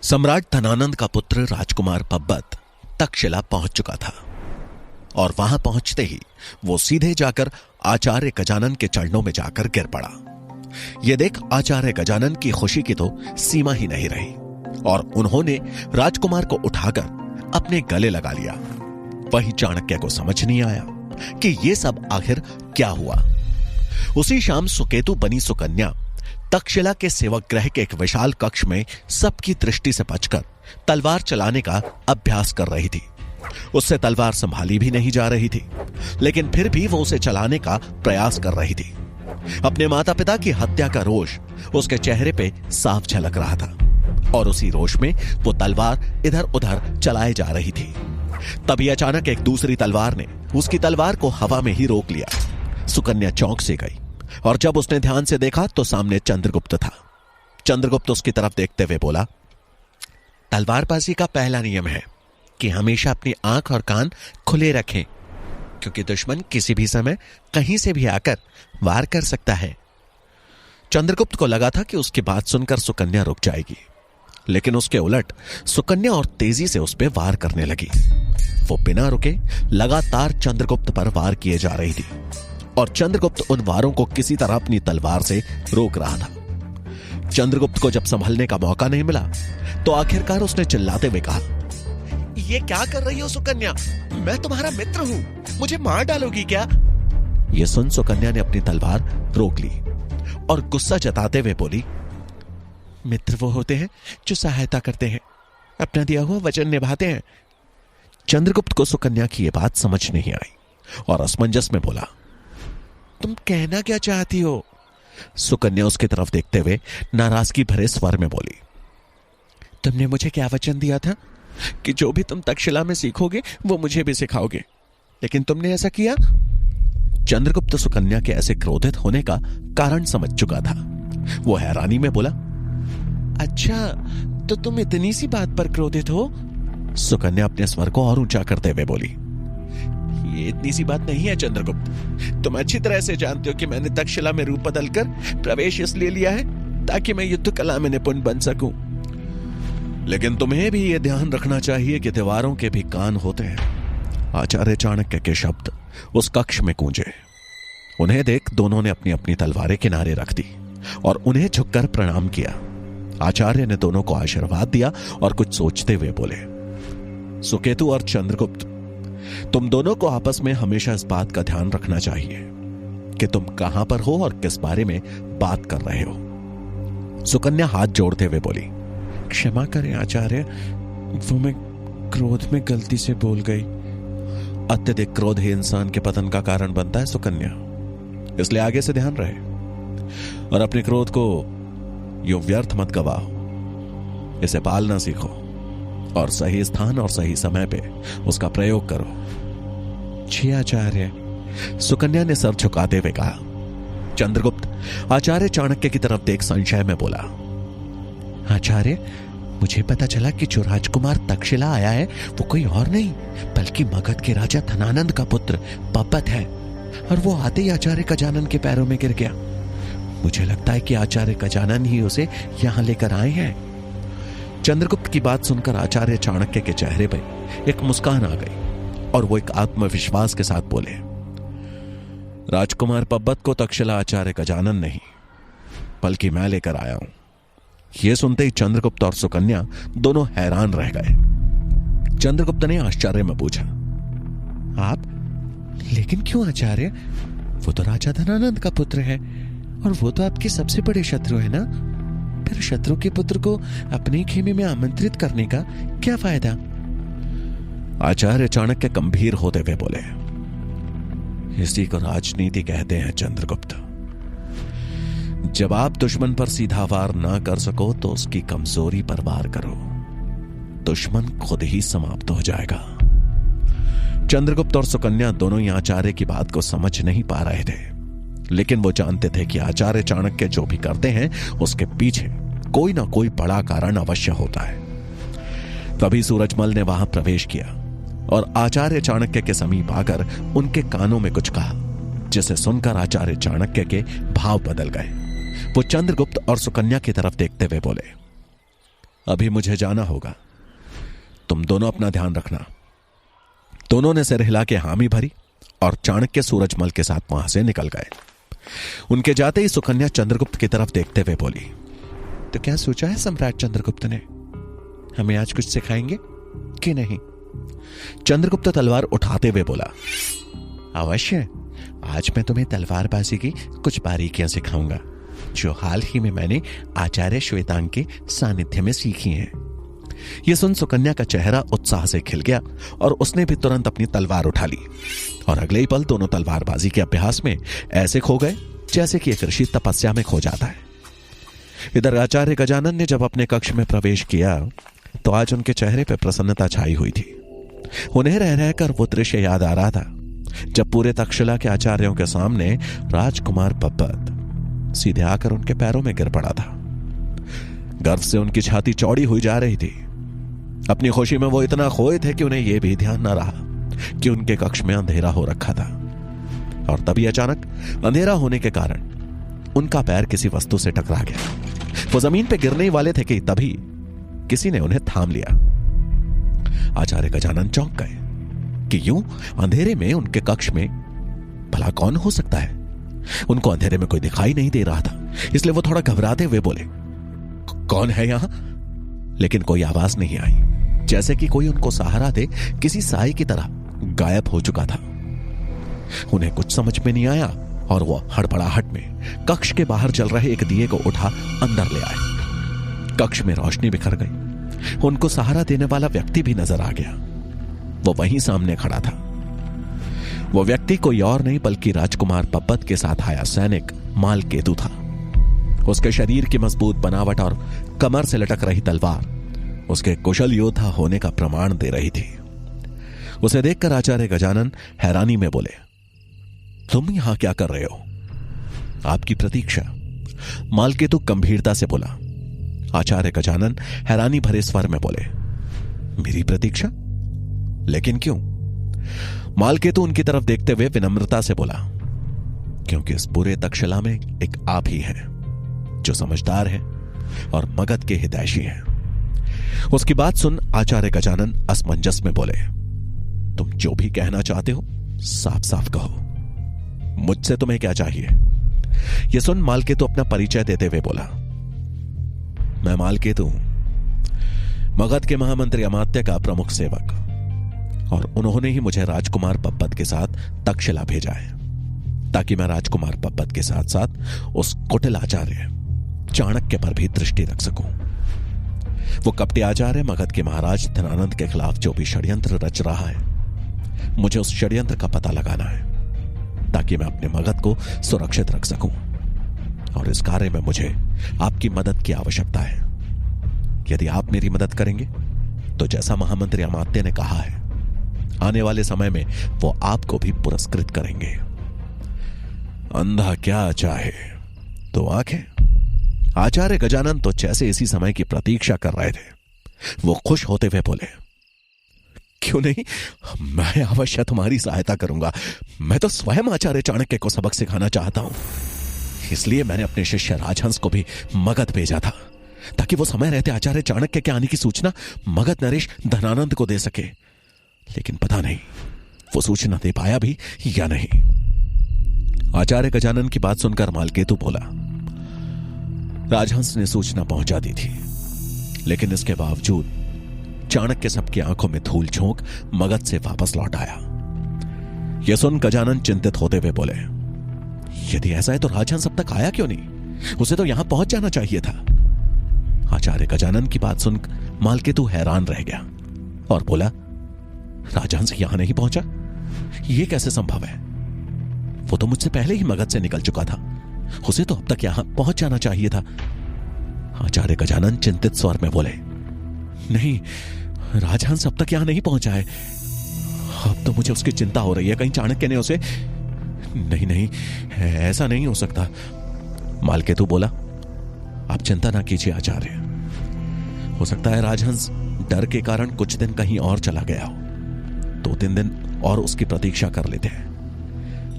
सम्राट धनानंद का पुत्र राजकुमार पब्बत तक्षशिला पहुंच चुका था और वहां पहुंचते ही वो सीधे जाकर आचार्य गजानन के चरणों में जाकर गिर पड़ा। यह देख आचार्य गजानन की खुशी की तो सीमा ही नहीं रही और उन्होंने राजकुमार को उठाकर अपने गले लगा लिया। वहीं चाणक्य को समझ नहीं आया कि यह सब आखिर क्या हुआ। उसी शाम सुकेतु बनी सुकन्या तक्षशिला के सेवक गृह के एक विशाल कक्ष में सबकी दृष्टि से बचकर तलवार चलाने का अभ्यास कर रही थी। उससे तलवार संभाली भी नहीं जा रही थी, लेकिन फिर भी वो उसे चलाने का प्रयास कर रही थी। अपने माता पिता की हत्या का रोष उसके चेहरे पे साफ झलक रहा था और उसी रोष में वो तलवार इधर उधर चलाए जा रही थी। तभी अचानक एक दूसरी तलवार ने उसकी तलवार को हवा में ही रोक लिया। सुकन्या चौंक से गई और जब उसने ध्यान से देखा तो सामने चंद्रगुप्त था। चंद्रगुप्त उसकी तरफ देखते हुए बोला, तलवारबाजी का पहला नियम है कि हमेशा अपनी आंख और कान खुले रखें, क्योंकि दुश्मन किसी भी समय कहीं से भी आकर वार कर सकता है। चंद्रगुप्त को लगा था कि उसकी बात सुनकर सुकन्या रुक जाएगी, लेकिन उसके उलट सुकन्या और तेजी से उस पर वार करने लगी। वो बिना रुके लगातार चंद्रगुप्त पर वार किए जा रही थी और चंद्रगुप्त उन वारों को किसी तरह अपनी तलवार से रोक रहा था। चंद्रगुप्त को जब संभलने का मौका नहीं मिला तो आखिरकार उसने चिल्लाते हुए कहा, ये क्या कर रही हो सुकन्या? मैं तुम्हारा मित्र हूं, मुझे मार डालोगी क्या? यह सुन सुकन्या ने अपनी तलवार रोक ली और गुस्सा जताते हुए बोली, मित्र वो होते हैं जो सहायता करते हैं, अपना दिया हुआ वचन निभाते हैं। चंद्रगुप्त को सुकन्या की यह बात समझ नहीं आई और असमंजस में बोला, तुम कहना क्या चाहती हो? सुकन्या उसकी तरफ देखते हुए नाराजगी भरे स्वर में बोली, तुमने मुझे क्या वचन दिया था कि जो भी तुम तक्षशिला में सीखोगे वो मुझे भी सिखाओगे, लेकिन तुमने ऐसा किया? चंद्रगुप्त सुकन्या के ऐसे क्रोधित होने का कारण समझ चुका था। वो हैरानी में बोला, अच्छा तो तुम इतनी सी बात पर क्रोधित हो? सुकन्या अपने स्वर को और ऊंचा करते हुए बोली, ये इतनी सी बात नहीं है चंद्रगुप्त। तुम अच्छी तरह से जानते हो कि मैंने तक्षशिला में रूप बदलकर प्रवेश इसलिए लिया है ताकि मैं युद्ध कला में निपुण बन सकूं। लेकिन तुम्हें भी यह ध्यान रखना चाहिए कि दीवारों के भी कान होते हैं। आचार्य चाणक्य के शब्द उस कक्ष में गूंजे। उन्हें देख दोनों ने अपनी अपनी तलवारें किनारे रख दी और उन्हें झुककर प्रणाम किया। आचार्य ने दोनों को आशीर्वाद दिया और कुछ सोचते हुए बोले, सुकेतु और चंद्रगुप्त, तुम दोनों को आपस में हमेशा इस बात का ध्यान रखना चाहिए कि तुम कहां पर हो और किस बारे में बात कर रहे हो। सुकन्या हाथ जोड़ते हुए बोली, क्षमा करें आचार्य, वो मैं क्रोध में गलती से बोल गई। अत्यधिक क्रोध ही इंसान के पतन का कारण बनता है सुकन्या, इसलिए आगे से ध्यान रहे और अपने क्रोध को यूं व्यर्थ मत गवाओ। इसे पालना सीखो और सही स्थान और सही समय पे उसका प्रयोग करो। जी आचार्य, सुकन्या ने सर झुकाते हुए कहा। चंद्रगुप्त आचार्य चाणक्य की तरफ देख संशय में बोला, आचार्य, मुझे पता चला कि जो राजकुमार तक्षशिला आया है वो कोई और नहीं बल्कि मगध के राजा धनानंद का पुत्र पब्बत है, और वो आते ही आचार्य गजानन के पैरों में गिर गया। मुझे लगता है कि आचार्य गजानन ही उसे यहां लेकर आए हैं। चंद्रगुप्त की बात सुनकर आचार्य चाणक्य के चेहरे पर एक मुस्कान आ गई और वो एक आत्मविश्वास के साथ बोले, राजकुमार पब्बत को तक्षशिला आचार्य गजानन नहीं बल्कि मैं लेकर आया हूं। यह सुनते ही चंद्रगुप्त और सुकन्या दोनों हैरान रह गए। चंद्रगुप्त ने आश्चर्य में पूछा, आप? लेकिन क्यों आचार्य? वो तो राजा धनानंद का पुत्र है और वो तो आपके सबसे बड़े शत्रु है ना। फिर शत्रु के पुत्र को अपने खेमे में आमंत्रित करने का क्या फायदा? आचार्य चाणक्य गंभीर होते हुए बोले, इसी को राजनीति कहते हैं चंद्रगुप्त। जब आप दुश्मन पर सीधा वार ना कर सको तो उसकी कमजोरी पर वार करो, दुश्मन खुद ही समाप्त हो जाएगा। चंद्रगुप्त और सुकन्या दोनों ही आचार्य की बात को समझ नहीं पा रहे थे, लेकिन वो जानते थे कि आचार्य चाणक्य जो भी करते हैं उसके पीछे कोई ना कोई बड़ा कारण अवश्य होता है। तभी सूरजमल ने वहां प्रवेश किया और आचार्य चाणक्य के समीप आकर उनके कानों में कुछ कहा, जिसे सुनकर आचार्य चाणक्य के भाव बदल गए। वो चंद्रगुप्त और सुकन्या की तरफ देखते हुए बोले, अभी मुझे जाना होगा, तुम दोनों अपना ध्यान रखना। दोनों ने सिर हिला के हामी भरी और चाणक्य सूरजमल के साथ वहां से निकल गए। उनके जाते ही सुकन्या चंद्रगुप्त की तरफ देखते हुए बोली, तो क्या सोचा है सम्राट चंद्रगुप्त ने? हमें आज कुछ सिखाएंगे कि नहीं? चंद्रगुप्त तलवार उठाते हुए बोला, अवश्य, आज मैं तुम्हें तलवारबाजी की कुछ बारीकियां सिखाऊंगा जो हाल ही में मैंने आचार्य श्वेतांग के सानिध्य में सीखी हैं। यह सुन सुकन्या का चेहरा उत्साह से खिल गया और उसने भी तुरंत अपनी तलवार उठा ली और अगले ही पल दोनों तलवारबाजी के अभ्यास में ऐसे खो गए जैसे कि एक ऋषि तपस्या में खो जाता है। इधर आचार्य गजानन ने जब अपने कक्ष में प्रवेश किया तो आज उनके चेहरे पर प्रसन्नता छाई हुई थी। उन्हें रह रहकर वो दृश्य याद आ रहा था जब पूरे तक्षशिला के आचार्यों के सामने राजकुमार पब्बत सीधे आकर उनके पैरों में गिर पड़ा था। गर्व से उनकी छाती चौड़ी हुई जा रही थी। अपनी खुशी में वो इतना खोए थे कि उन्हें यह भी ध्यान न रहा कि उनके कक्ष में अंधेरा हो रखा था। और तभी अचानक अंधेरा होने के कारण उनका पैर किसी वस्तु से टकरा गया। वो जमीन पे गिरने वाले थे कि तभी किसी ने उन्हें थाम लिया। आचार्य गजानन चौंक गए कि यूं अंधेरे में उनके कक्ष में भला कौन हो सकता है। उनको अंधेरे में कोई दिखाई नहीं दे रहा था, इसलिए वो थोड़ा घबराते हुए बोले, कौन है यहां? लेकिन कोई आवाज नहीं आई, जैसे कि कोई उनको सहारा दे किसी साई की तरह गायब हो चुका था। उन्हें कुछ समझ में नहीं आया और वो हड़बड़ाहट में कक्ष के बाहर जल रहे एक दिए को उठा अंदर ले आए। कक्ष में रोशनी बिखर गई। उनको सहारा देने वाला व्यक्ति भी नजर आ गया। वो वहीं सामने खड़ा था। वो व्यक्ति कोई और नहीं बल्कि राजकुमार पब्बत के साथ आया सैनिक मालकेतु था। उसके शरीर की मजबूत बनावट और कमर से लटक रही तलवार उसके कुशल योद्धा होने का प्रमाण दे रही थी। उसे देखकर आचार्य गजानन हैरानी में बोले, तुम यहां क्या कर रहे हो? आपकी प्रतीक्षा। मालकेतु गंभीरता से बोला। आचार्य गजानन हैरानी भरे स्वर में बोले, मेरी प्रतीक्षा? लेकिन क्यों? मालकेतु उनकी तरफ देखते हुए विनम्रता से बोला, क्योंकि इस पूरे तक्षशिला में एक आप ही हैं जो समझदार हैं और मगध के हितैषी हैं। उसकी बात सुन आचार्य गजानन असमंजस में बोले, तुम जो भी कहना चाहते हो साफ साफ कहो, मुझसे तुम्हें क्या चाहिए? यह सुन मालकेतु अपना परिचय देते हुए बोला, मैं मालकेतु हूं, मगध के महामंत्री अमात्य का प्रमुख सेवक, और उन्होंने ही मुझे राजकुमार पब्बत के साथ तक्षशिला भेजा है ताकि मैं राजकुमार पब्बत के साथ साथ उस कुटिल आचार्य चाणक्य पर भी दृष्टि रख सकूं। वो कपटी आचार्य मगध के महाराज धनानंद के खिलाफ जो भी षड्यंत्र रच रहा है, मुझे उस षड्यंत्र का पता लगाना है ताकि मैं अपने मगध को सुरक्षित रख सकूं। और इस कार्य में मुझे आपकी मदद की आवश्यकता है। यदि आप मेरी मदद करेंगे तो जैसा महामंत्री अमात्य ने कहा है, आने वाले समय में वो आपको भी पुरस्कृत करेंगे। अंधा क्या चाहे तो आंखें। आचार्य गजानन तो जैसे इसी समय की प्रतीक्षा कर रहे थे। वो खुश होते हुए बोले, क्यों नहीं, मैं अवश्य तुम्हारी सहायता करूंगा। मैं तो स्वयं आचार्य चाणक्य को सबक सिखाना चाहता हूं। इसलिए मैंने अपने शिष्य राजहंस को भी मगध भेजा था ताकि वो समय रहते आचार्य चाणक्य के आने की सूचना मगध नरेश धनानंद को दे सके। लेकिन पता नहीं वो सूचना दे पाया भी या नहीं। आचार्य गजानन की बात सुनकर मालकेतु बोला, राजहंस ने सूचना पहुंचा दी थी, लेकिन इसके बावजूद चाणक्य सबकी आंखों में धूल झोंक मगध से वापस लौट आया। यह सुन गजानन चिंतित होते हुए बोले, यदि ऐसा है तो राजहंस अब तक आया क्यों नहीं? उसे तो यहां पहुंच जाना चाहिए था। आचार्य गजानन की बात सुन मालकेतु हैरान रह गया और बोला, राजहंस यहां नहीं पहुंचा? यह कैसे संभव है? वो तो मुझसे पहले ही मगध से निकल चुका था। उसे तो अब तक यहां पहुंच जाना चाहिए था। आचार्य गजानन चिंतित स्वर में बोले, नहीं, राजहंस अब तक यहां नहीं पहुंचा है। अब तो मुझे उसकी चिंता हो रही है, कहीं चाणक्य ने उसे। नहीं, ऐसा नहीं हो सकता। मालकेतु बोला, आप चिंता ना कीजिए आचार्य, हो सकता है राजहंस डर के कारण कुछ दिन कहीं और चला गया हो। 2-3 दिन और उसकी प्रतीक्षा कर लेते हैं।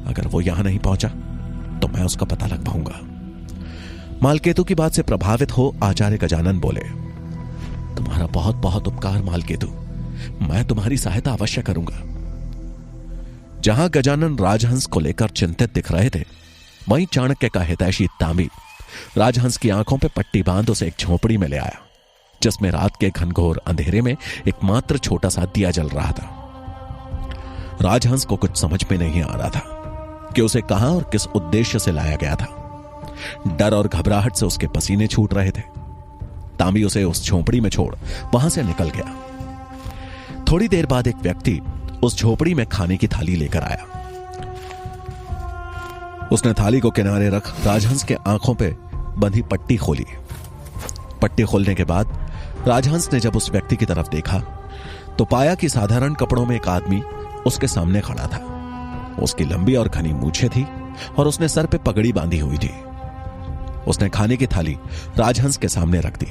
अगर वो यहां नहीं पहुंचा तो मैं उसका पता लग पाऊंगा। मालकेतु की बात से प्रभावित हो आचार्य गजानन बोले, तुम्हारा बहुत बहुत उपकार मालकेतु, मैं तुम्हारी सहायता अवश्य करूंगा। जहां गजानन राजहंस को लेकर चिंतित दिख रहे थे, वहीं चाणक्य का हितैषी तांबी राजहंस की आंखों पर पट्टी बांध उसे एक झोपड़ी में ले आया, जिसमें रात के घनघोर अंधेरे में एकमात्र छोटा सा दिया जल रहा था। राजहंस को कुछ समझ में नहीं आ रहा था कि उसे कहां और किस उद्देश्य से लाया गया था। डर और घबराहट से उसके पसीने छूट रहे थे। तांबी उसे उस झोपड़ी में छोड़ वहां से निकल गया। थोड़ी देर बाद एक व्यक्ति उस झोपड़ी में खाने की थाली लेकर आया। उसने थाली को किनारे रख राजहंस के आंखों पे बंधी पट्टी खोली। पट्टी खोलने के बाद राजहंस ने जब उस व्यक्ति की तरफ देखा तो पाया कि साधारण कपड़ों में एक आदमी उसके सामने खड़ा था। उसकी लंबी और घनी मूछें थी और उसने सर पे पगड़ी बांधी हुई थी। उसने खाने की थाली राजहंस के सामने रख दी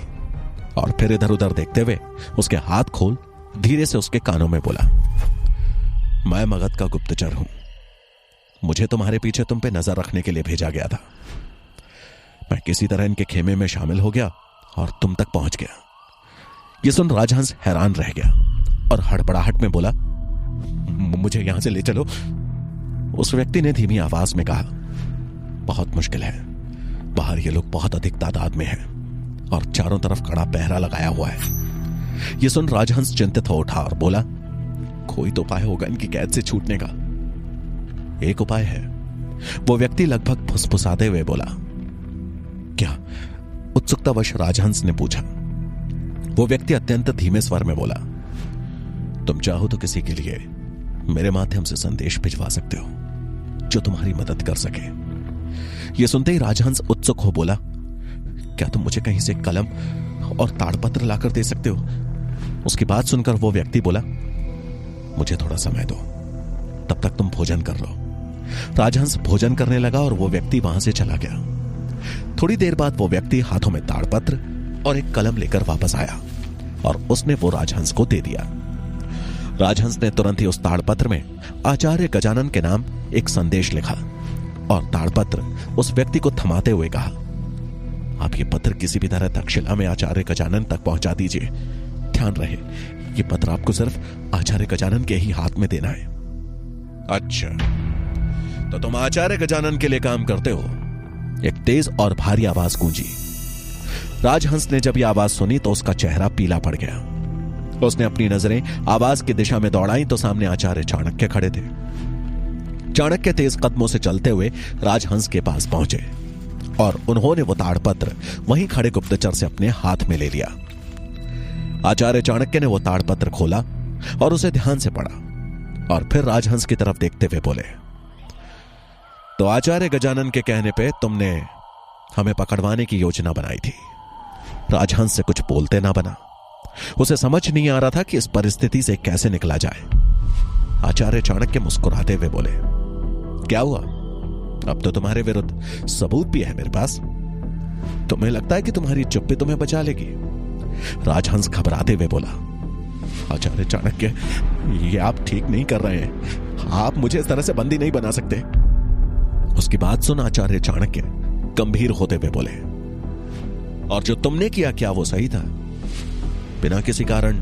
और फिर इधर उधर देखते हुए उसके हाथ खोल धीरे से उसके कानों में बोला, मैं मगध का गुप्तचर हूं। मुझे तुम्हारे पीछे तुम पे नजर रखने के लिए भेजा गया था। मैं किसी तरह इनके खेमे में शामिल हो गया और तुम तक पहुंच गया। यह सुन राजहंस हैरान रह गया और हड़बड़ाहट में बोला, मुझे यहां से ले चलो। उस व्यक्ति ने धीमी आवाज में कहा, बहुत मुश्किल है, बाहर ये लोग बहुत अधिक तादाद में हैं और चारों तरफ कड़ा पहरा लगाया हुआ है। यह सुन राजहंस चिंतित हो उठा और बोला, कोई तो उपाय होगा इनकी कैद से छूटने का। एक उपाय है, वो व्यक्ति लगभग फुसफुसाते हुए बोला। क्या? उत्सुकतावश राजहंस ने पूछा। वो व्यक्ति अत्यंत धीमे स्वर में बोला, तुम चाहो तो किसी के लिए मेरे माध्यम से संदेश भिजवा सकते हो जो तुम्हारी मदद कर सके। यह सुनते ही राजहंस उत्सुक हो बोला, क्या तुम मुझे कहीं से कलम और ताड़पत्र लाकर दे सकते हो? उसकी बात सुनकर वो व्यक्ति बोला, मुझे थोड़ा समय दो, तब तक तुम भोजन कर लो। राजहंस भोजन करने लगा और वो व्यक्ति वहां से चला गया। थोड़ी देर बाद वो व्यक्ति हाथों में ताड़पत्र और एक कलम लेकर वापस आया और उसने वो राजहंस को दे दिया। राजहंस ने तुरंत ही उस ताड़पत्र में आचार्य गजानन के नाम एक संदेश लिखा और ताड़पत्र उस व्यक्ति को थमाते हुए कहा, आप ये पत्र किसी भी तरह तक्षशिला में आचार्य गजानन तक पहुंचा दीजिए। ध्यान रहे, ये पत्र आपको सिर्फ आचार्य गजानन के ही हाथ में देना है। अच्छा, तो तुम आचार्य गजानन के लिए काम करते हो? एक तेज और भारी आवाज गूंजी। राजहंस ने जब यह आवाज सुनी तो उसका चेहरा पीला पड़ गया। उसने अपनी नजरें आवाज की दिशा में दौड़ाई तो सामने आचार्य चाणक्य खड़े थे। चाणक्य तेज कदमों से चलते हुए राजहंस के पास पहुंचे और उन्होंने वो ताड़पत्र वहीं खड़े गुप्तचर से अपने हाथ में ले लिया। आचार्य चाणक्य ने वो ताड़पत्र खोला और उसे ध्यान से पढ़ा और फिर राजहंस की तरफ देखते हुए बोले, तो आचार्य गजानन के कहने पे तुमने हमें पकड़वाने की योजना बनाई थी। राजहंस से कुछ बोलते ना बना। उसे समझ नहीं आ रहा था कि इस परिस्थिति से कैसे निकला जाए। आचार्य चाणक्य मुस्कुराते हुए बोले, क्या हुआ? अब तो तुम्हारे विरुद्ध सबूत भी है मेरे पास। तुम्हें लगता है कि तुम्हारी चुप्पी तुम्हें बचा लेगी? राजहंस घबराते हुए बोला, आचार्य चाणक्य, ये आप ठीक नहीं कर रहे हैं। आप मुझे इस तरह से बंदी नहीं बना सकते। उसकी बात सुन आचार्य चाणक्य गंभीर होते हुए बोले, और जो तुमने किया क्या वो सही था? बिना किसी कारण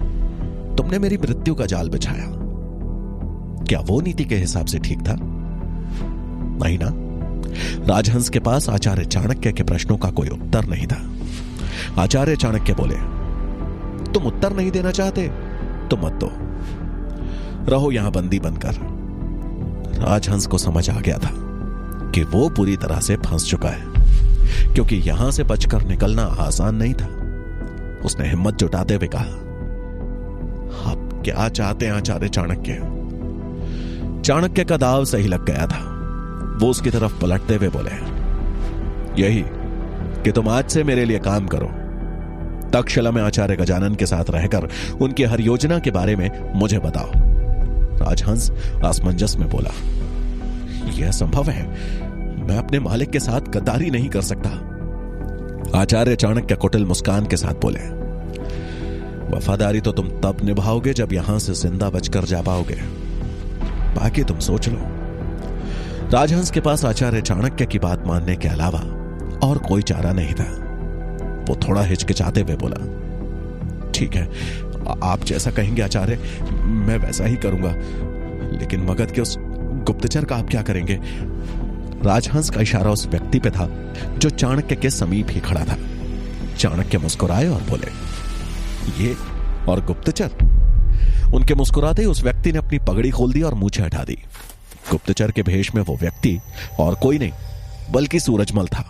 तुमने मेरी मृत्यु का जाल बिछाया। क्या वो नीति के हिसाब से ठीक था? नहीं ना? राजहंस के पास आचार्य चाणक्य के प्रश्नों का कोई उत्तर नहीं था। आचार्य चाणक्य बोले, तुम उत्तर नहीं देना चाहते तो मत दो, रहो यहां बंदी बनकर। राजहंस को समझ आ गया था कि वो पूरी तरह से फंस चुका है, क्योंकि यहां से बचकर निकलना आसान नहीं था। उसने हिम्मत जुटाते हुए कहा, आप क्या चाहते हैं आचार्य चाणक्य? चाणक्य का दाव सही लग गया था। वो उसकी तरफ पलटते हुए बोले, यही कि तुम आज से मेरे लिए काम करो। तक्षशिला में आचार्य गजानन के साथ रहकर उनकी हर योजना के बारे में मुझे बताओ। राजहंस असमंजस में बोला, यह संभव है, मैं अपने मालिक के साथ गद्दारी नहीं कर सकता। आचार्य चाणक्य कुटिल मुस्कान के साथ बोले, वफादारी तो तुम तब निभाओगे जब यहां से जिंदा बचकर जा पाओगे, बाकी तुम सोच लो। राजहंस के पास आचार्य चाणक्य की बात मानने के अलावा और कोई चारा नहीं था। वो थोड़ा हिचकिचाते हुए बोला, ठीक है, आप जैसा कहेंगे आचार्य, मैं वैसा ही करूंगा। लेकिन मगध के उस गुप्तचर का आप क्या करेंगे? राजहंस का इशारा उस व्यक्ति पे था जो चाणक्य के समीप ही खड़ा था। चाणक्य मुस्कुराए और बोले, ये और गुप्तचर? उनके मुस्कुराते ही उस व्यक्ति ने अपनी पगड़ी खोल दी और मूछें हटा दी। गुप्तचर के भेष में वो व्यक्ति और कोई नहीं बल्कि सूरजमल था।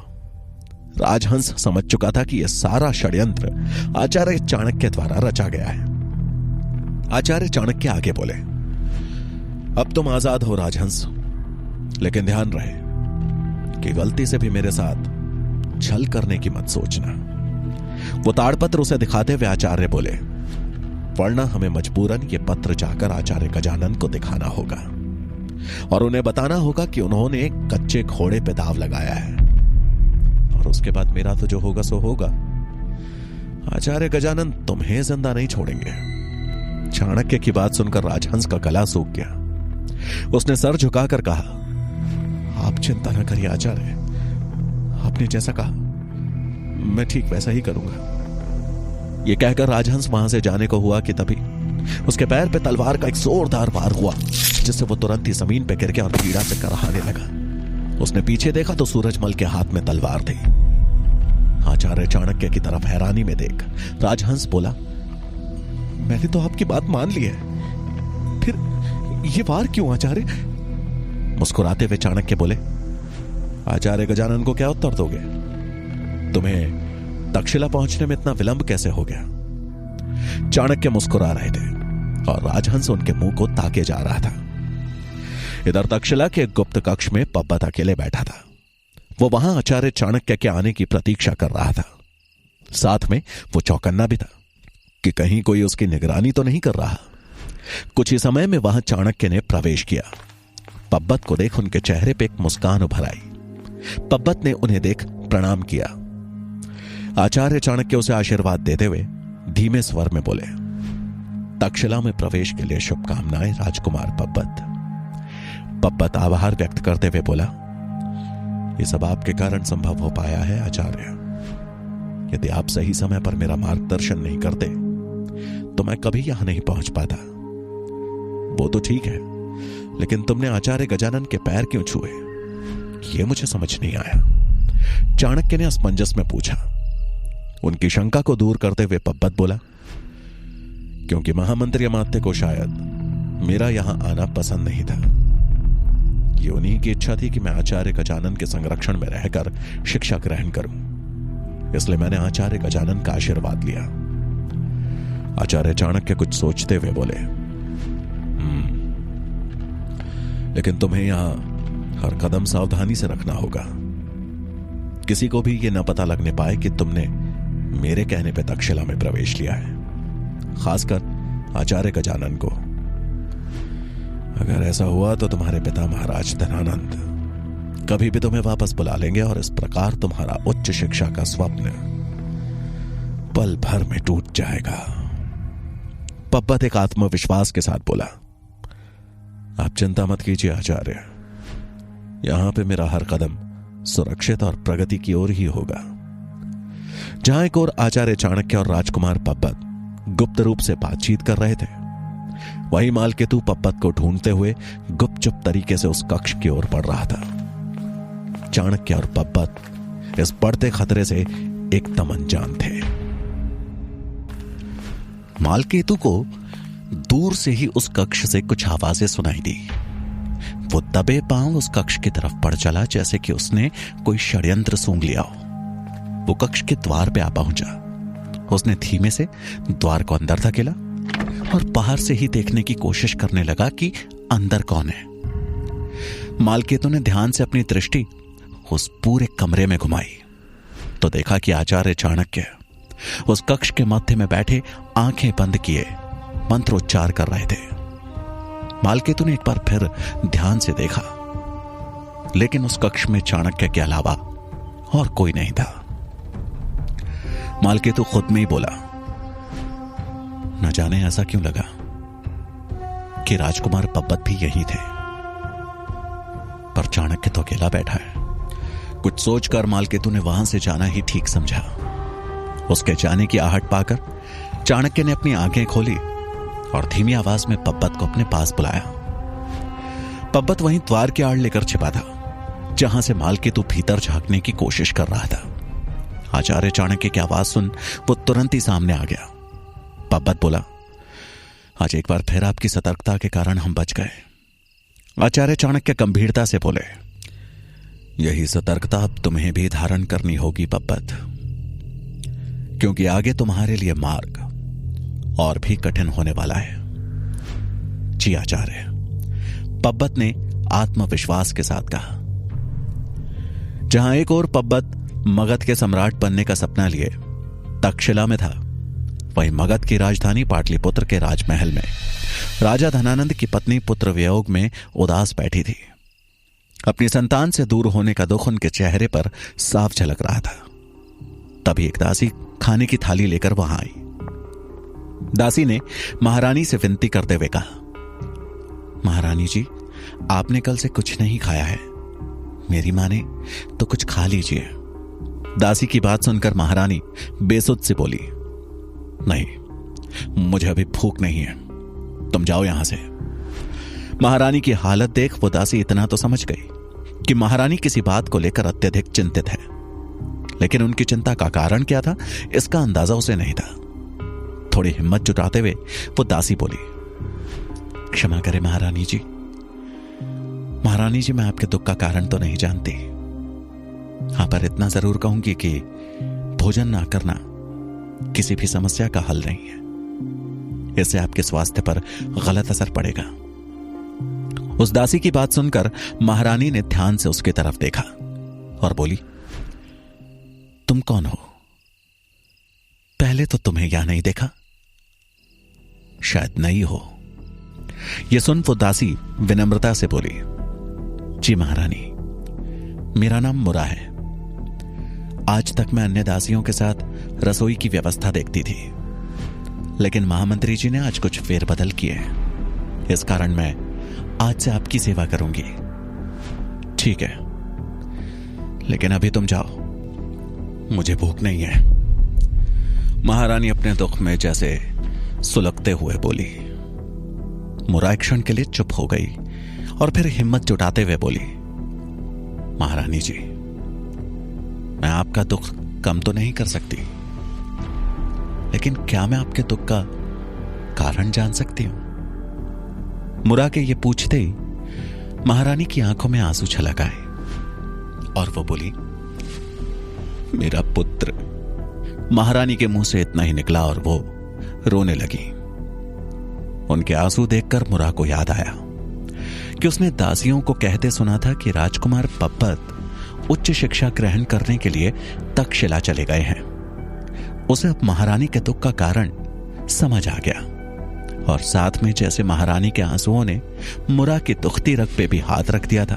राजहंस समझ चुका था कि यह सारा षड्यंत्र आचार्य चाणक्य द्वारा रचा गया है। आचार्य चाणक्य आगे बोले, अब तुम आजाद हो राजहंस, लेकिन ध्यान रहे कि गलती से भी मेरे साथ छल करने की मत सोचना। वो ताड़पत्र उसे दिखाते हुए आचार्य बोले, वरना हमें मजबूरन ये पत्र जाकर आचार्य गजानन को दिखाना होगा और उन्हें बताना होगा कि उन्होंने एक कच्चे घोड़े पे दाव लगाया है, और उसके बाद मेरा तो जो होगा सो होगा। आचार्य गजानन तुम्हें जिंदा नहीं छोड़ेंगे। चाणक्य की बात सुनकर राजहंस का गला सूख गया। उसने सर झुकाकर कहा, आप चिंता न करिए आचार्य, आपने जैसा कहा मैं ठीक वैसा ही करूंगा। यह कहकर राजहंस वहां से जाने को हुआ कि तभी उसके पैर पे तलवार का एक जोरदार वार हुआ, जिससे वो तुरंत ही जमीन पे गिर गया और पीड़ा से कराहने लगा। उसने पीछे देखा तो सूरजमल के हाथ में तलवार थी। आचार्य चाणक्य की तरफ हैरानी में देख राजहंस बोला, मैंने तो आपकी बात मान ली है, फिर ये वार क्यों आचार्य? मुस्कुराते हुए चाणक्य बोले, आचार्य गजानन को क्या उत्तर दोगे? तुम्हें तक्षशिला पहुंचने में इतना विलंब कैसे हो गया? चाणक्य मुस्कुरा रहे थे और राजहंस उनके मुंह को ताके जा रहा था। इधर तक्षशिला के गुप्त कक्ष में पब्बत अकेले बैठा था। वो वहां आचार्य चाणक्य के आने की प्रतीक्षा कर रहा था। साथ में वो चौकन्ना भी था कि कहीं कोई उसकी निगरानी तो नहीं कर रहा। कुछ ही समय में वहां चाणक्य ने प्रवेश किया। पब्बत को देख उनके चेहरे पे एक मुस्कान उभर आई। पब्बत ने उन्हें देख प्रणाम किया। आचार्य चाणक्य उसे आशीर्वाद देते हुए धीमे स्वर में बोले, तक्षशिला में प्रवेश के लिए शुभकामनाएं राजकुमार पब्बत। पब्बत आभार व्यक्त करते हुए बोला, यह सब आपके कारण संभव हो पाया है आचार्य। यदि आप सही समय पर मेरा मार्गदर्शन नहीं करते तो मैं कभी यहां नहीं पहुंच पाता। वो तो ठीक है, लेकिन तुमने आचार्य गजानन के पैर क्यों छुए, यह मुझे समझ नहीं आया। चाणक्य ने असमंजस में पूछा। उनकी शंका को दूर करते हुए पब्बत बोला, क्योंकि महामंत्री अमात्य को शायद मेरा यहां आना पसंद नहीं था। ये उन्हीं की इच्छा थी कि मैं आचार्य गजानन के संरक्षण में रहकर शिक्षा ग्रहण करूं, इसलिए मैंने आचार्य गजानन का आशीर्वाद लिया। आचार्य चाणक्य कुछ सोचते हुए बोले, लेकिन तुम्हें यहां हर कदम सावधानी से रखना होगा। किसी को भी यह न पता लगने पाए कि तुमने मेरे कहने पे तक्षशिला में प्रवेश लिया है, खासकर आचार्य गजानन को। अगर ऐसा हुआ तो तुम्हारे पिता महाराज धनानंद कभी भी तुम्हें वापस बुला लेंगे और इस प्रकार तुम्हारा उच्च शिक्षा का स्वप्न पल भर में टूट जाएगा। पब्बत एक आत्मविश्वास के साथ बोला, आप चिंता मत कीजिए आचार्य, यहां पे मेरा हर कदम सुरक्षित और प्रगति की ओर ही होगा। जहां एक ओर आचार्य चाणक्य और राजकुमार पब्बत गुप्त रूप से बातचीत कर रहे थे, वहीं मालकेतु पब्बत को ढूंढते हुए गुपचुप तरीके से उस कक्ष की ओर बढ़ रहा था। चाणक्य और पब्बत इस बढ़ते खतरे से एकदम अनजान थे। मालकेतु को दूर से ही उस कक्ष से कुछ आवाजें सुनाई दी। वो दबे पांव उस कक्ष की तरफ बढ़ चला, जैसे कि उसने कोई षड्यंत्र सूंघ लिया हो। वो कक्ष के द्वार पे आ पहुंचा। उसने धीमे से द्वार को अंदर धकेला और बाहर से ही देखने की कोशिश करने लगा कि अंदर कौन है। मालकेतु ने ध्यान से अपनी दृष्टि उस पूरे कमरे में घुमाई तो देखा कि आचार्य चाणक्य उस कक्ष के मध्य में बैठे आंखें बंद किए मंत्रोच्चार कर रहे थे। मालकेतु ने एक बार फिर ध्यान से देखा, लेकिन उस कक्ष में चाणक्य के अलावा और कोई नहीं था। मालकेतु खुद में ही बोला, न जाने ऐसा क्यों लगा कि राजकुमार पब्बत भी यही थे, पर चाणक्य तो अकेला बैठा है। कुछ सोचकर मालकेतु ने वहां से जाना ही ठीक समझा। उसके जाने की आहट पाकर चाणक्य ने अपनी आंखें खोली और धीमी आवाज में पब्बत को अपने पास बुलाया। पब्बत वहीं द्वार के आड़ लेकर छिपा था, जहां से मालकेतु भीतर झांकने की कोशिश कर रहा था। आचार्य चाणक्य की आवाज सुन वो तुरंत ही सामने आ गया। पब्बत बोला, आज एक बार फिर आपकी सतर्कता के कारण हम बच गए। आचार्य चाणक्य गंभीरता से बोले, यही सतर्कता अब तुम्हें भी धारण करनी होगी पब्बत, क्योंकि आगे तुम्हारे लिए मार्ग और भी कठिन होने वाला है। जी आचार्य, पब्बत ने आत्मविश्वास के साथ कहा। जहां एक और पब्बत मगध के सम्राट बनने का सपना लिए तक्षशिला में था, वहीं मगध की राजधानी पाटलिपुत्र के राजमहल में राजा धनानंद की पत्नी पुत्र वियोग में उदास बैठी थी। अपनी संतान से दूर होने का दुख उनके चेहरे पर साफ झलक रहा था। तभी एक दासी खाने की थाली लेकर वहां आई। दासी ने महारानी से विनती करते हुए कहा, महारानी जी, आपने कल से कुछ नहीं खाया है, मेरी मां ने तो कुछ खा लीजिए। दासी की बात सुनकर महारानी बेसुध से बोली, नहीं, मुझे अभी भूख नहीं है, तुम जाओ यहां से। महारानी की हालत देख वो दासी इतना तो समझ गई कि महारानी किसी बात को लेकर अत्यधिक चिंतित है, लेकिन उनकी चिंता का कारण क्या था इसका अंदाजा उसे नहीं था। थोड़ी हिम्मत जुटाते हुए वो दासी बोली, क्षमा करें महारानी जी। महारानी जी, मैं आपके दुख का कारण तो नहीं जानती, हां पर इतना जरूर कहूंगी कि भोजन ना करना किसी भी समस्या का हल नहीं है। इससे आपके स्वास्थ्य पर गलत असर पड़ेगा। उस दासी की बात सुनकर महारानी ने ध्यान से उसकी तरफ देखा और बोली, तुम कौन हो? पहले तो तुम्हें यहां नहीं देखा, शायद नई हो। यह सुन वो दासी विनम्रता से बोली, जी महारानी, मेरा नाम मुरा है। आज तक मैं अन्य दासियों के साथ रसोई की व्यवस्था देखती थी, लेकिन महामंत्री जी ने आज कुछ फेरबदल किए, इस कारण मैं आज से आपकी सेवा करूंगी। ठीक है, लेकिन अभी तुम जाओ, मुझे भूख नहीं है। महारानी अपने दुख में जैसे सुलगते हुए बोली। मुरा एक क्षण के लिए चुप हो गई और फिर हिम्मत जुटाते हुए बोली, महारानी जी, मैं आपका दुख कम तो नहीं कर सकती, लेकिन क्या मैं आपके दुख का कारण जान सकती हूं? मुरा के ये पूछते ही महारानी की आंखों में आंसू छलक आए और वो बोली, मेरा पुत्र। महारानी के मुंह से इतना ही निकला और वो रोने लगी। उनके आंसू देखकर मुरा को याद आया कि उसने दासियों को कहते सुना था कि राजकुमार पब्बत उच्च शिक्षा ग्रहण करने के लिए तक्षशिला चले गए हैं। उसे अब महारानी के दुख का कारण समझ आ गया और साथ में जैसे महारानी के आंसुओं ने मुरा की दुखती रग पे भी हाथ रख दिया था।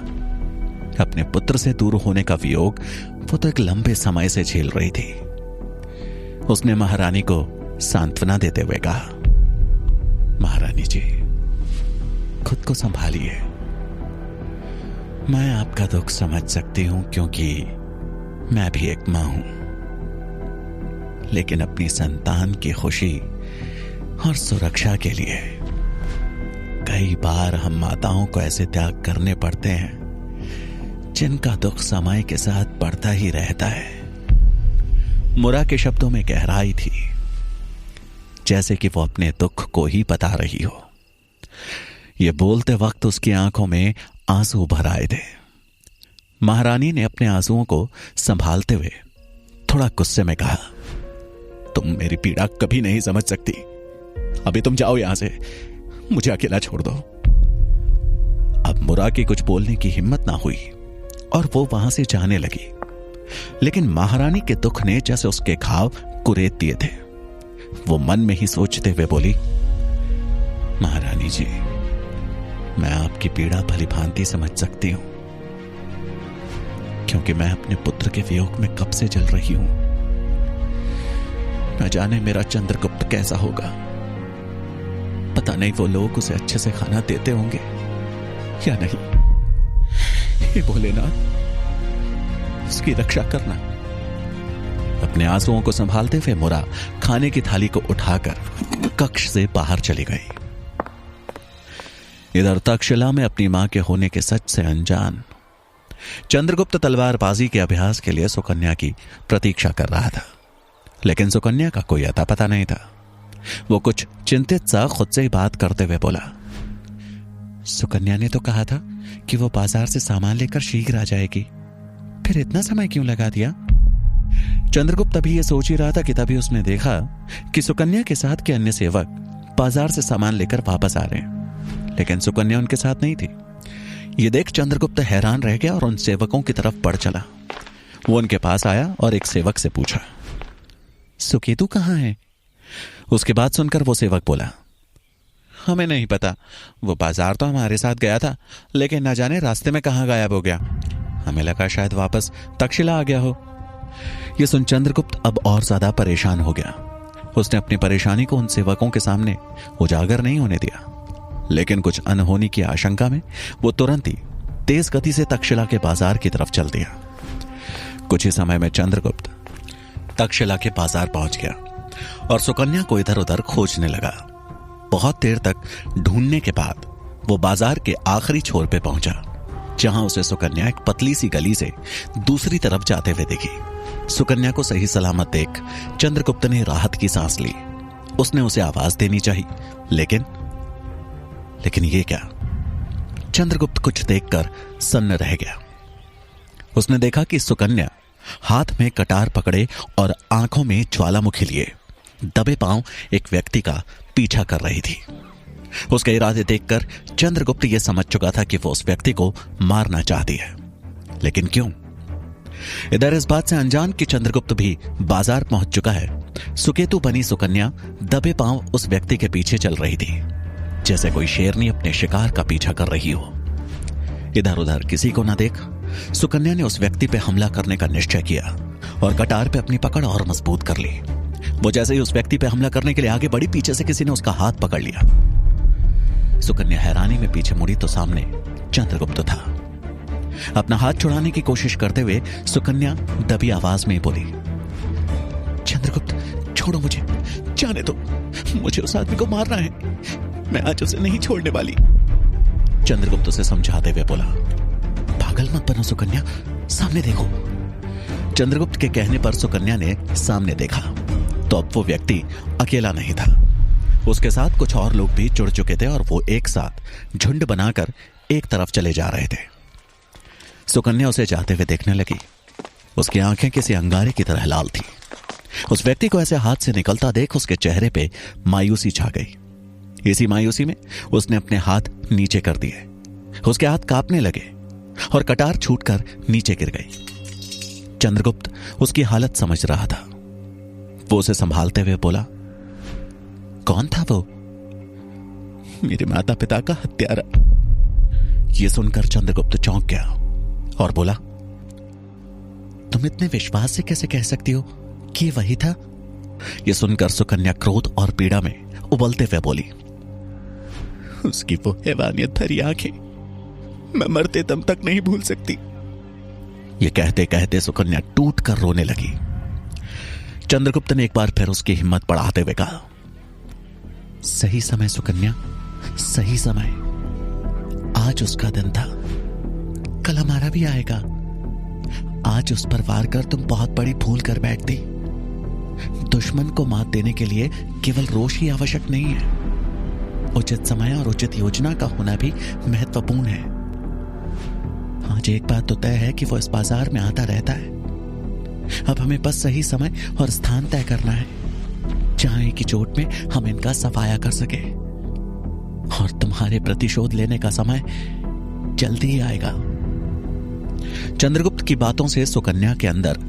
अपने पुत्र से दूर होने का वियोग वो तो एक लंबे समय से झेल रही थी। उसने महारानी को सांत्वना देते हुए कहा, महारानी जी, खुद को संभालिए। मैं आपका दुख समझ सकती हूं क्योंकि मैं भी एक मां हूं, लेकिन अपनी संतान की खुशी और सुरक्षा के लिए कई बार हम माताओं को ऐसे त्याग करने पड़ते हैं जिनका दुख समय के साथ बढ़ता ही रहता है। मुरा के शब्दों में गहराई थी, जैसे कि वो अपने दुख को ही बता रही हो। यह बोलते वक्त उसकी आंखों में आंसू भर आए थे। महारानी ने अपने आंसुओं को संभालते हुए थोड़ा गुस्से में कहा, तुम मेरी पीड़ा कभी नहीं समझ सकती। अभी तुम जाओ यहां से, मुझे अकेला छोड़ दो। अब मुरा की कुछ बोलने की हिम्मत ना हुई और वो वहां से जाने लगी, लेकिन महारानी के दुख ने जैसे उसके घाव कुरेद दिए थे। वो मन में ही सोचते हुए बोली, महारानी जी, मैं आपकी पीड़ा भली भांति समझ सकती हूं, क्योंकि मैं अपने पुत्र के वियोग में कब से जल रही हूं। न जाने मेरा चंद्रगुप्त कैसा होगा। पता नहीं वो लोग उसे अच्छे से खाना देते होंगे या नहीं। हे भोलेनाथ, उसकी रक्षा करना। अपने आंसुओं को संभालते हुए मुरा खाने की थाली को उठाकर कक्ष से बाहर चली गई। इधर तक्षशिला में अपनी मां के होने के सच से अनजान चंद्रगुप्त तलवारबाजी के अभ्यास के लिए सुकन्या की प्रतीक्षा कर रहा था, लेकिन सुकन्या का कोई अता पता नहीं था। वो कुछ चिंतित सा खुद से ही बात करते हुए बोला, सुकन्या ने तो कहा था कि वो बाजार से सामान लेकर शीघ्र आ जाएगी, फिर इतना समय क्यों लगा दिया? चंद्रगुप्त अभी ये सोच ही रहा था कि तभी उसने देखा कि सुकन्या के साथ के अन्य सेवक बाजार से सामान लेकर वापस आ रहे हैं, लेकिन सुकन्या उनके साथ नहीं थी। ये देख चंद्रगुप्त हैरान रह गया और उन सेवकों की तरफ बढ़ चला। वो उनके पास आया और एक सेवक से पूछा, सुकेतु कहाँ है? उसकी बात सुनकर वो सेवक बोला, हमें नहीं पता, वो बाजार तो हमारे साथ गया था, लेकिन न जाने रास्ते में कहाँ गायब हो गया। हमें लगा शायद वापस तक्षशिला आ गया हो। ये सुन चंद्रगुप्त अब और ज्यादा परेशान हो गया। उसने अपनी परेशानी को उन सेवकों के सामने उजागर नहीं होने दिया, लेकिन कुछ अनहोनी की आशंका में वो तुरंत ही तेज गति से तक्षशिला के बाजार की तरफ चल दिया। कुछ ही समय में चंद्रगुप्त तक्षशिला के बाजार पहुंच गया और सुकन्या को इधर उधर खोजने लगा। बहुत देर तक ढूंढने के बाद वो बाजार के आखिरी छोर पे पहुंचा, जहां उसे सुकन्या एक पतली सी गली से दूसरी तरफ जाते हुए दिखी। सुकन्या को सही सलामत देख चंद्रगुप्त ने राहत की सांस ली। उसने उसे आवाज देनी चाहिए, लेकिन ये क्या? चंद्रगुप्त कुछ देखकर सन्न रह गया। उसने देखा कि सुकन्या हाथ में कटार पकड़े और आंखों में ज्वालामुखी लिए दबे पांव एक व्यक्ति का पीछा कर रही थी। उसके इरादे देखकर चंद्रगुप्त यह समझ चुका था कि वो उस व्यक्ति को मारना चाहती है, लेकिन क्यों? इधर इस बात से अनजान कि चंद्रगुप्त भी बाजार पहुंच चुका है, सुकेतु बनी सुकन्या दबे पांव उस व्यक्ति के पीछे चल रही थी, जैसे कोई शेरनी अपने शिकार का पीछा कर रही हो। इधर उधर किसी को न देख सुकन्या ने उस व्यक्ति पे हमला करने का निश्चय किया और कटार पे अपनी पकड़ और मजबूत कर ली। वो जैसे ही उस व्यक्ति पे हमला करने के लिए आगे बढ़ी, पीछे से किसी ने उसका हाथ पकड़ लिया। सुकन्या हैरानी में पीछे मुड़ी तो सामने चंद्रगुप्त था। अपना हाथ छुड़ाने की कोशिश करते हुए सुकन्या दबी आवाज में बोली, चंद्रगुप्त छोड़ो मुझे, जाने दो, मुझे उस आदमी को मारना है, मैं आज उसे नहीं छोड़ने वाली। चंद्रगुप्त उसे समझाते हुए बोला, पागल मत बनो सुकन्या, सामने देखो। चंद्रगुप्त के कहने पर सुकन्या ने सामने देखा तो अब वो व्यक्ति अकेला नहीं था। उसके साथ कुछ और लोग भी जुड़ चुके थे और वो एक साथ झुंड बनाकर एक तरफ चले जा रहे थे। सुकन्या उसे जाते हुए देखने लगी। उसकी आंखें किसी अंगारे की तरह लाल थी। उस व्यक्ति को ऐसे हाथ से निकलता देख उसके चेहरे पे मायूसी छा गई। इसी मायूसी में उसने अपने हाथ नीचे कर दिए। उसके हाथ कांपने लगे और कटार छूटकर नीचे गिर गई। चंद्रगुप्त उसकी हालत समझ रहा था। वो उसे संभालते हुए बोला, कौन था वो? मेरे माता पिता का हत्यारा। यह सुनकर चंद्रगुप्त चौंक गया और बोला, तुम इतने विश्वास से कैसे कह सकती हो कि वही था? यह सुनकर सुकन्या क्रोध और पीड़ा में उबलते हुए बोली, उसकी वो हैवानियत भरी आंखें मैं मरते दम तक नहीं भूल सकती। यह कहते कहते सुकन्या टूट कर रोने लगी। चंद्रगुप्त ने एक बार फिर उसकी हिम्मत बढ़ाते हुए कहा, सही समय सुकन्या, सही समय। आज उसका दिन था, कल हमारा भी आएगा। आज उस पर वार कर तुम बहुत बड़ी भूल कर बैठती। दुश्मन को मात देने के लिए केवल रोष ही आवश्यक नहीं है, उचित समय और उचित योजना का होना भी महत्वपूर्ण है। आज एक बात तो तय है कि वो इस बाजार में आता रहता है। अब हमें बस सही समय और स्थान तय करना है, जहां की चोट में हम इनका सफाया कर सके। और तुम्हारे प्रतिशोध लेने का समय जल्दी ही आएगा। चंद्रगुप्त की बातों से सुकन्या के अंदर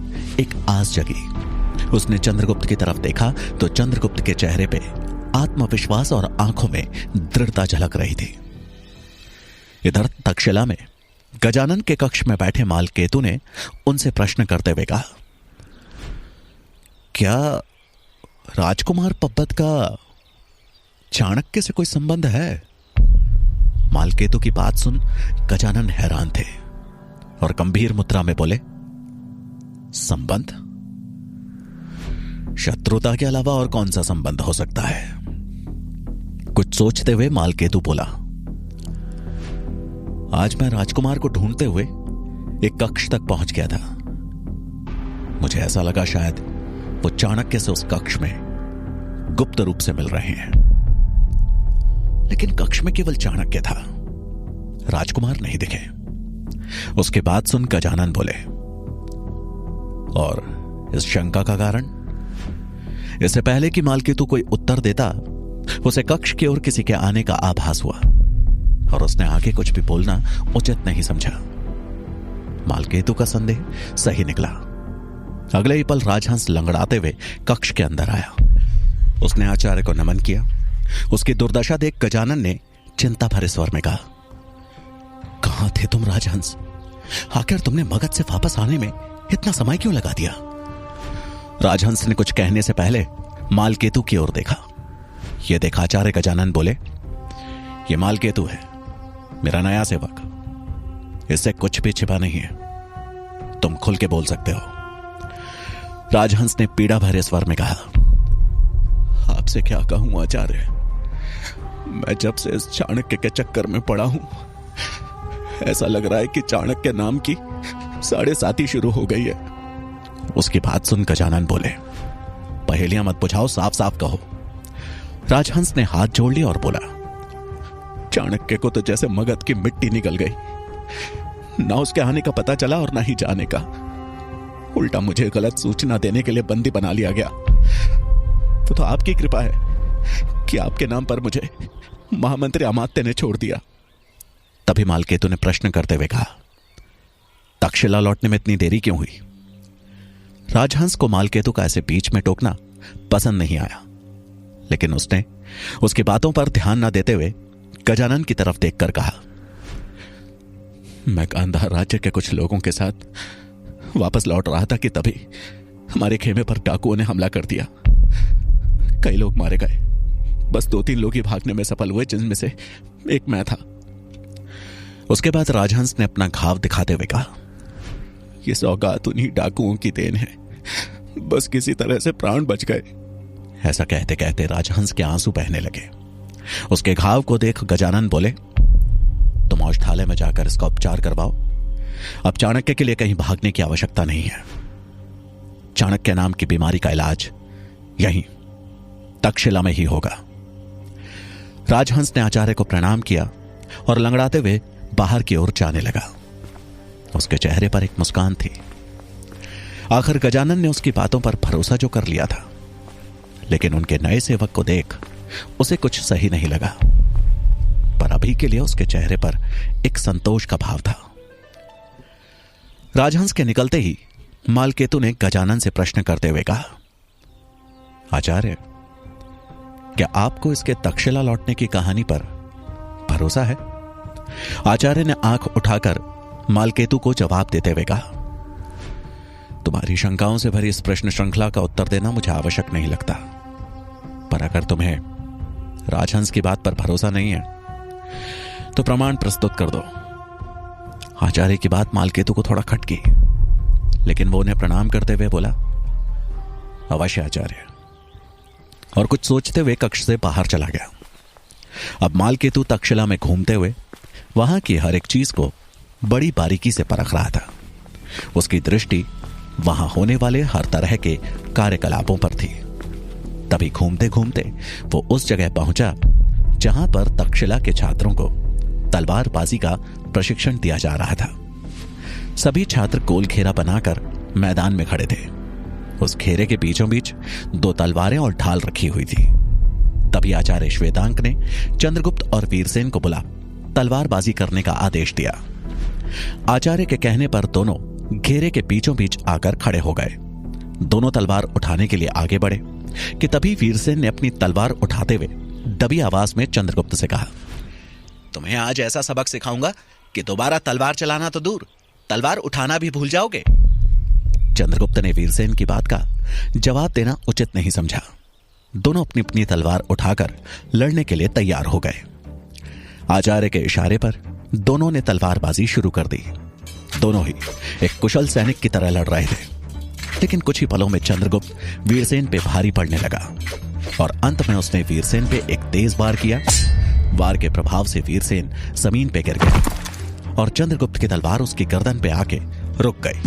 एक आस जगी। उसने चंद्रगुप्त की तरफ देखा तो चंद्रगुप्त के चेहरे पे आत्मविश्वास और आंखों में दृढ़ता झलक रही थी। इधर तक्षशिला में गजानन के कक्ष में बैठे मालकेतु ने उनसे प्रश्न करते हुए कहा, क्या राजकुमार पब्बत का चाणक्य से कोई संबंध है? मालकेतु की बात सुन गजानन हैरान थे और गंभीर मुद्रा में बोले, संबंध? शत्रुता के अलावा और कौन सा संबंध हो सकता है? कुछ सोचते हुए मालकेतु बोला, आज मैं राजकुमार को ढूंढते हुए एक कक्ष तक पहुंच गया था। मुझे ऐसा लगा शायद वो चाणक्य से उस कक्ष में गुप्त रूप से मिल रहे हैं, लेकिन कक्ष में केवल चाणक्य था, राजकुमार नहीं दिखे। उसके बाद सुन गजानन बोले, और इस शंका का कारण? इससे पहले कि मालकेतु कोई उत्तर देता, उसे कक्ष की ओर किसी के आने का आभास हुआ और उसने आगे कुछ भी बोलना उचित नहीं समझा। मालकेतु का संदेह सही निकला। अगले ही पल राजहंस लंगड़ाते हुए कक्ष के अंदर आया। उसने आचार्य को नमन किया। उसकी दुर्दशा देख गजानन ने चिंता भरे स्वर में कहा, कहां थे तुम राजहंस? आखिर तुमने मगध से वापस आने में इतना समय क्यों लगा दिया? राजहंस ने कुछ कहने से पहले मालकेतु की ओर देखा। यह देखा आचार्य गजानन बोले, यह मालकेतु है, मेरा नया सेवक। इससे कुछ भी छिपा नहीं है, तुम खुल के बोल सकते हो। राजहंस ने पीड़ा भरे स्वर में कहा, आपसे क्या कहूं आचार्य, मैं जब से इस चाणक्य के चक्कर में पड़ा हूं, ऐसा लग रहा है कि चाणक्य नाम की 7.5 शुरू हो गई है। उसकी बात सुन गजानन बोले, पहेलियां मत बुझाओ, साफ साफ कहो। राजहंस ने हाथ जोड़ लिया और बोला, चाणक्य को तो जैसे मगध की मिट्टी निकल गई। ना उसके आने का पता चला और ना ही जाने का। उल्टा मुझे गलत सूचना देने के लिए बंदी बना लिया गया। वो तो आपकी कृपा है कि आपके नाम पर मुझे महामंत्री अमात्य ने छोड़ दिया। तभी मालकेतु ने प्रश्न करते हुए कहा, तक्षशिला लौटने में इतनी देरी क्यों हुई? राजहंस को मालकेतु का ऐसे बीच में टोकना पसंद नहीं आया, लेकिन उसने उसकी बातों पर ध्यान न देते हुए गजानन की तरफ देखकर कहा, मैं गांधार राज्य के कुछ लोगों के साथ वापस लौट रहा था कि तभी हमारे खेमे पर डाकुओं ने हमला कर दिया। कई लोग मारे गए, बस 2-3 लोग ही भागने में सफल हुए, जिनमें से एक मैं था। उसके बाद राजहंस ने अपना घाव दिखाते हुए कहा, यह सौगात उन्हीं डाकुओं की देन है, बस किसी तरह से प्राण बच गए। ऐसा कहते कहते राजहंस के आंसू बहने लगे। उसके घाव को देख गजानन बोले, तुम औषधालय में जाकर इसका उपचार करवाओ। अब चाणक्य के लिए कहीं भागने की आवश्यकता नहीं है। चाणक्य नाम की बीमारी का इलाज यहीं तक्षशिला में ही होगा। राजहंस ने आचार्य को प्रणाम किया और लंगड़ाते हुए बाहर की ओर जाने लगा। उसके चेहरे पर एक मुस्कान थी। आखिर गजानन ने उसकी बातों पर भरोसा जो कर लिया था, लेकिन उनके नए सेवक को देख उसे कुछ सही नहीं लगा। पर अभी के लिए उसके चेहरे पर एक संतोष का भाव था। राजहंस के निकलते ही मालकेतु ने गजानन से प्रश्न करते हुए कहा, आचार्य, क्या आपको इसके तक्षशिला लौटने की कहानी पर भरोसा है? आचार्य ने आंख उठाकर मालकेतु को जवाब देते हुए कहा, तुम्हारी शंकाओं से भरी इस प्रश्न श्रृंखला का उत्तर देना मुझे आवश्यक नहीं लगता, पर अगर तुम्हें राजहंस की बात पर भरोसा नहीं है तो प्रमाण प्रस्तुत कर दो। आचार्य की बात मालकेतु को थोड़ा खटकी, लेकिन वो उन्हें प्रणाम करते हुए बोला, अवश्य आचार्य, और कुछ सोचते हुए कक्ष से बाहर चला गया। अब मालकेतु तक्षशिला में घूमते हुए वहां की हर एक चीज को बड़ी बारीकी से परख रहा था। उसकी दृष्टि वहां होने वाले हर तरह के कार्यकलापों पर थी। तभी घूमते घूमते वो उस जगह पहुंचा जहां पर तक्षशिला के छात्रों को तलवारबाजी का प्रशिक्षण दिया जा रहा था। सभी छात्र गोल घेरा बनाकर मैदान में खड़े थे। उस घेरे के बीचों बीच 2 तलवारें और ढाल रखी हुई थी। तभी आचार्य श्वेतांक ने चंद्रगुप्त और वीरसेन को बुला तलवारबाजी करने का आदेश दिया। आचार्य के कहने पर दोनों घेरे के बीचों बीच आकर खड़े हो गए। दोनों तलवार उठाने के लिए आगे बढ़े कि तभी वीरसेन ने अपनी तलवार उठाते हुए दबी आवाज में चंद्रगुप्त से कहा, तुम्हें आज ऐसा सबक सिखाऊंगा कि दोबारा तलवार चलाना तो दूर, तलवार उठाना भी भूल जाओगे। चंद्रगुप्त ने वीरसेन की बात का जवाब देना उचित नहीं समझा। दोनों अपनी अपनी तलवार उठाकर लड़ने के लिए तैयार हो गए। आचार्य के इशारे पर दोनों ने तलवारबाजी शुरू कर दी। दोनों ही एक कुशल सैनिक की तरह लड़ रहे थे। लेकिन कुछ ही पलों में चंद्रगुप्त वीरसेन पे भारी पड़ने लगा और अंत में उसने वीरसेन पे एक तेज वार किया। वार के प्रभाव से वीरसेन जमीन पे गिर गया और चंद्रगुप्त की तलवार उसकी गर्दन पे आके रुक गई।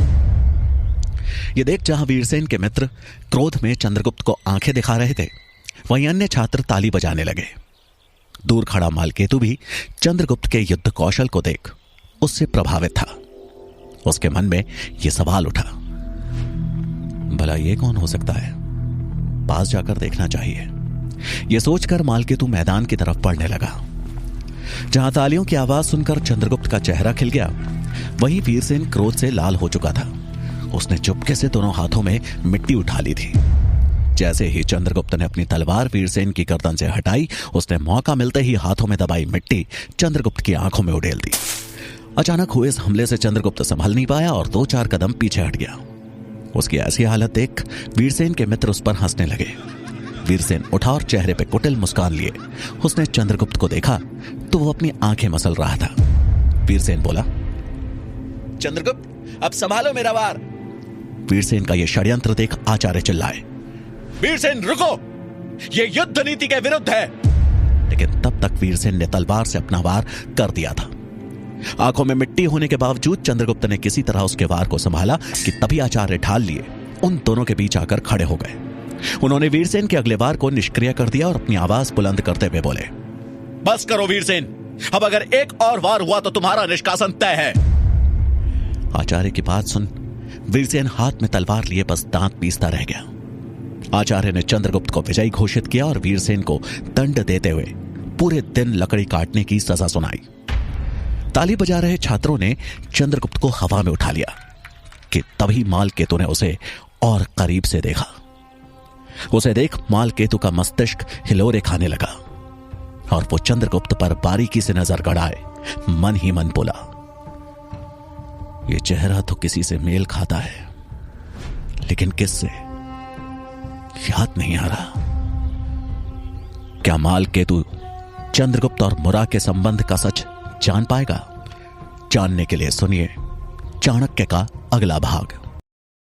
ये देख जहां वीरसेन के मित्र क्रोध में चंद्रगुप्त को आंखें दिखा रहे थे, वहीं अन्य छात्र ताली बजाने लगे। दूर खड़ा मालकेतु भी चंद्रगुप्त के युद्ध कौशल को देख उससे प्रभावित था। उसके मन में यह सवाल उठा, भला ये कौन हो सकता है? पास जाकर देखना चाहिए। यह सोचकर मालकेतु मैदान की तरफ बढ़ने लगा। जहां तालियों की आवाज सुनकर चंद्रगुप्त का चेहरा खिल गया, वहीं वीरसेन क्रोध से लाल हो चुका था। उसने चुपके से दोनों हाथों में मिट्टी उठा ली थी। जैसे ही चंद्रगुप्त ने अपनी तलवार वीरसेन की गर्दन से हटाई, उसने मौका मिलते ही हाथों में दबाई मिट्टी चंद्रगुप्त की आंखों में उड़ेल दी। अचानक हुए इस हमले से चंद्रगुप्त संभल नहीं पाया और 2-4 कदम पीछे हट गया। उसकी ऐसी हालत देख वीरसेन के मित्र उस पर हंसने लगे। वीरसेन उठा और चेहरे पे कुटिल मुस्कान लिए उसने चंद्रगुप्त को देखा तो वो अपनी आंखें मसल रहा था। वीरसेन बोला, चंद्रगुप्त अब संभालो मेरा वार। वीरसेन का यह षड्यंत्र देख आचार्य चिल्लाए, वीरसेन रुको, यह युद्ध नीति के विरुद्ध है। लेकिन तब तक वीरसेन ने तलवार से अपना वार कर दिया था। आंखों में मिट्टी होने के बावजूद चंद्रगुप्त ने किसी तरह उसके वार को संभाला कि तभी आचार्य ढाल लिए उन दोनों के बीच आकर खड़े हो गए। उन्होंने वीरसेन के अगले वार को निष्क्रिय कर दिया और अपनी आवाज बुलंद करते हुए बोले, बस करो वीरसेन, अब अगर एक और वार हुआ तो तुम्हारा निष्कासन तय है। आचार्य की बात सुन वीरसेन हाथ में तलवार लिए बस दांत पीसता रह गया। आचार्य ने चंद्रगुप्त को विजयी घोषित किया और वीरसेन को दंड देते हुए पूरे दिन लकड़ी काटने की सजा सुनाई। ताली बजा रहे छात्रों ने चंद्रगुप्त को हवा में उठा लिया कि तभी मालकेतु ने उसे और करीब से देखा। उसे देख मालकेतु का मस्तिष्क हिलोरे खाने लगा और वो चंद्रगुप्त पर बारीकी से नजर गड़ाए मन ही मन बोला, ये चेहरा तो किसी से मेल खाता है, लेकिन किससे याद नहीं आ रहा। क्या मालकेतु चंद्रगुप्त और मुरा के संबंध का सच जान पाएगा? जानने के लिए सुनिए चाणक्य का अगला भाग।